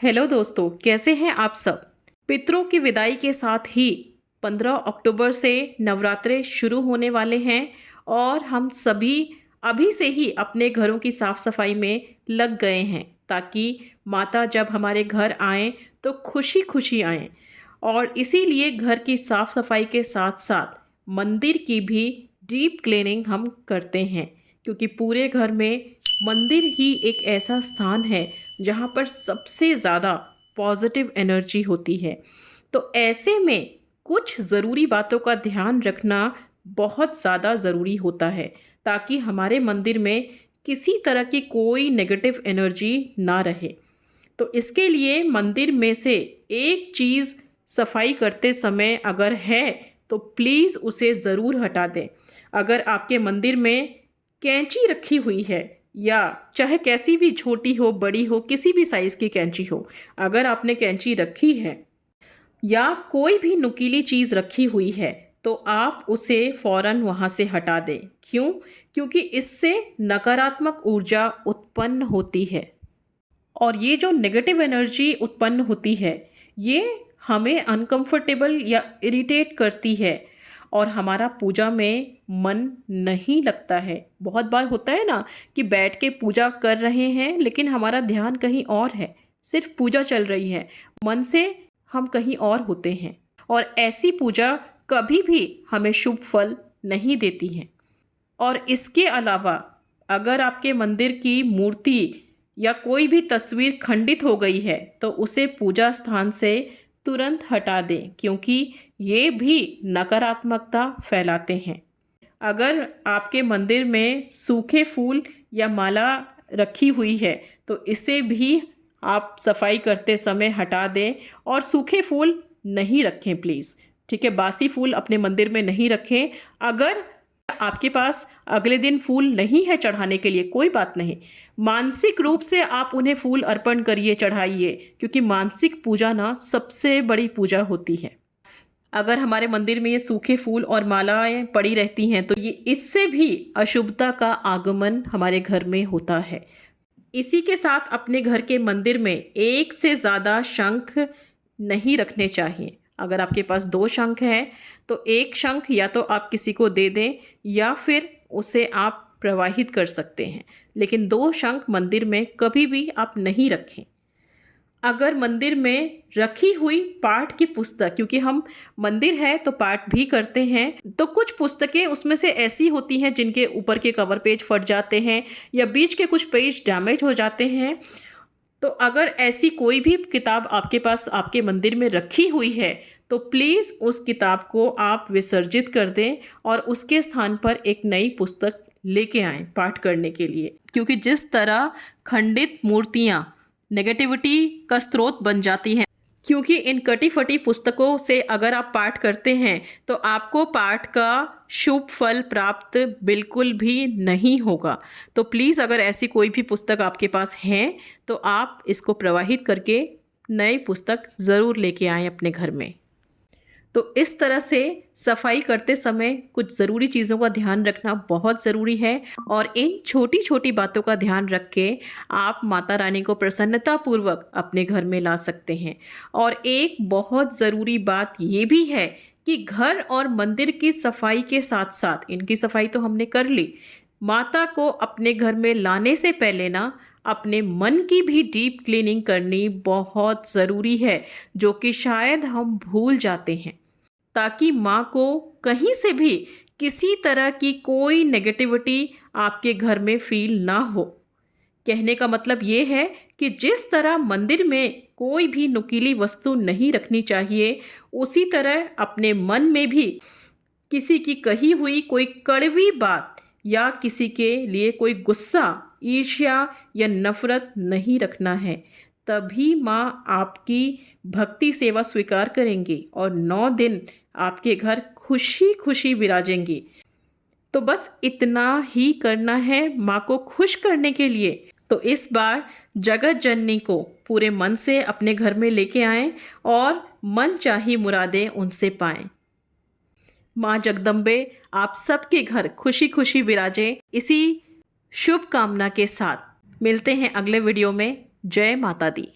Hello दोस्तों, कैसे हैं आप सब। पितरों की विदाई के साथ ही 15 अक्टूबर से नवरात्रे शुरू होने वाले हैं और हम सभी अभी से ही अपने घरों की साफ सफाई में लग गए हैं ताकि माता जब हमारे घर आएं तो खुशी खुशी आएं। और इसीलिए घर की साफ सफाई के साथ साथ मंदिर की भी डीप क्लीनिंग हम करते हैं, क्योंकि पूरे घर में मंदिर ही एक ऐसा स्थान है जहाँ पर सबसे ज़्यादा पॉजिटिव एनर्जी होती है। तो ऐसे में कुछ ज़रूरी बातों का ध्यान रखना बहुत ज़्यादा ज़रूरी होता है ताकि हमारे मंदिर में किसी तरह की कोई नेगेटिव एनर्जी ना रहे। तो इसके लिए मंदिर में से एक चीज़ सफाई करते समय अगर है तो प्लीज़ उसे ज़रूर हटा दें। अगर आपके मंदिर में कैंची रखी हुई है या चाहे कैसी भी छोटी हो बड़ी हो किसी भी साइज़ की कैंची हो, अगर आपने कैंची रखी है या कोई भी नुकीली चीज़ रखी हुई है तो आप उसे फ़ौरन वहाँ से हटा दें। क्यों? क्योंकि इससे नकारात्मक ऊर्जा उत्पन्न होती है और ये जो नेगेटिव एनर्जी उत्पन्न होती है ये हमें अनकंफर्टेबल या इरिटेट करती है और हमारा पूजा में मन नहीं लगता है। बहुत बार होता है ना कि बैठ के पूजा कर रहे हैं लेकिन हमारा ध्यान कहीं और है, सिर्फ पूजा चल रही है, मन से हम कहीं और होते हैं और ऐसी पूजा कभी भी हमें शुभ फल नहीं देती है। और इसके अलावा अगर आपके मंदिर की मूर्ति या कोई भी तस्वीर खंडित हो गई है तो उसे पूजा स्थान से तुरंत हटा दें, क्योंकि ये भी नकारात्मकता फैलाते हैं। अगर आपके मंदिर में सूखे फूल या माला रखी हुई है तो इसे भी आप सफाई करते समय हटा दें और सूखे फूल नहीं रखें प्लीज़। ठीक है, बासी फूल अपने मंदिर में नहीं रखें। अगर आपके पास अगले दिन फूल नहीं है चढ़ाने के लिए, कोई बात नहीं, मानसिक रूप से आप उन्हें फूल अर्पण करिए, चढ़ाइए, क्योंकि मानसिक पूजा ना सबसे बड़ी पूजा होती है। अगर हमारे मंदिर में ये सूखे फूल और मालाएं पड़ी रहती हैं तो ये इससे भी अशुभता का आगमन हमारे घर में होता है। इसी के साथ अपने घर के मंदिर में एक से ज़्यादा शंख नहीं रखने चाहिए। अगर आपके पास 2 शंख हैं तो एक शंख या तो आप किसी को दे दें या फिर उसे आप प्रवाहित कर सकते हैं, लेकिन 2 शंख मंदिर में कभी भी आप नहीं रखें। अगर मंदिर में रखी हुई पाठ की पुस्तक, क्योंकि हम मंदिर है तो पाठ भी करते हैं, तो कुछ पुस्तकें उसमें से ऐसी होती हैं जिनके ऊपर के कवर पेज फट जाते हैं या बीच के कुछ पेज डैमेज हो जाते हैं। तो अगर ऐसी कोई भी किताब आपके पास आपके मंदिर में रखी हुई है तो प्लीज़ उस किताब को आप विसर्जित कर दें और उसके स्थान पर एक नई पुस्तक लेके आएं पाठ करने के लिए। क्योंकि जिस तरह खंडित मूर्तियाँ नेगेटिविटी का स्रोत बन जाती हैं, क्योंकि इन कटी फटी पुस्तकों से अगर आप पाठ करते हैं तो आपको पाठ का शुभ फल प्राप्त बिल्कुल भी नहीं होगा। तो प्लीज़ अगर ऐसी कोई भी पुस्तक आपके पास है तो आप इसको प्रवाहित करके नई पुस्तक ज़रूर लेके आएँ अपने घर में। तो इस तरह से सफाई करते समय कुछ ज़रूरी चीज़ों का ध्यान रखना बहुत ज़रूरी है और इन छोटी छोटी बातों का ध्यान रख के आप माता रानी को प्रसन्नतापूर्वक अपने घर में ला सकते हैं। और एक बहुत ज़रूरी बात ये भी है कि घर और मंदिर की सफाई के साथ साथ, इनकी सफाई तो हमने कर ली, माता को अपने घर में लाने से पहले ना अपने मन की भी डीप क्लीनिंग करनी बहुत ज़रूरी है, जो कि शायद हम भूल जाते हैं, ताकि माँ को कहीं से भी किसी तरह की कोई नेगेटिविटी आपके घर में फील ना हो। कहने का मतलब ये है कि जिस तरह मंदिर में कोई भी नुकीली वस्तु नहीं रखनी चाहिए, उसी तरह अपने मन में भी किसी की कही हुई कोई कड़वी बात या किसी के लिए कोई गुस्सा, ईर्ष्या या नफरत नहीं रखना है। तभी माँ आपकी भक्ति सेवा स्वीकार करेंगी और 9 दिन आपके घर खुशी खुशी विराजेंगी। तो बस इतना ही करना है माँ को खुश करने के लिए। तो इस बार जगत जननी को पूरे मन से अपने घर में लेके आएं और मन चाही मुरादें उनसे पाएं। माँ जगदम्बे आप सबके घर खुशी खुशी विराजें। इसी शुभ कामना के साथ मिलते हैं अगले वीडियो में। जय माता दी।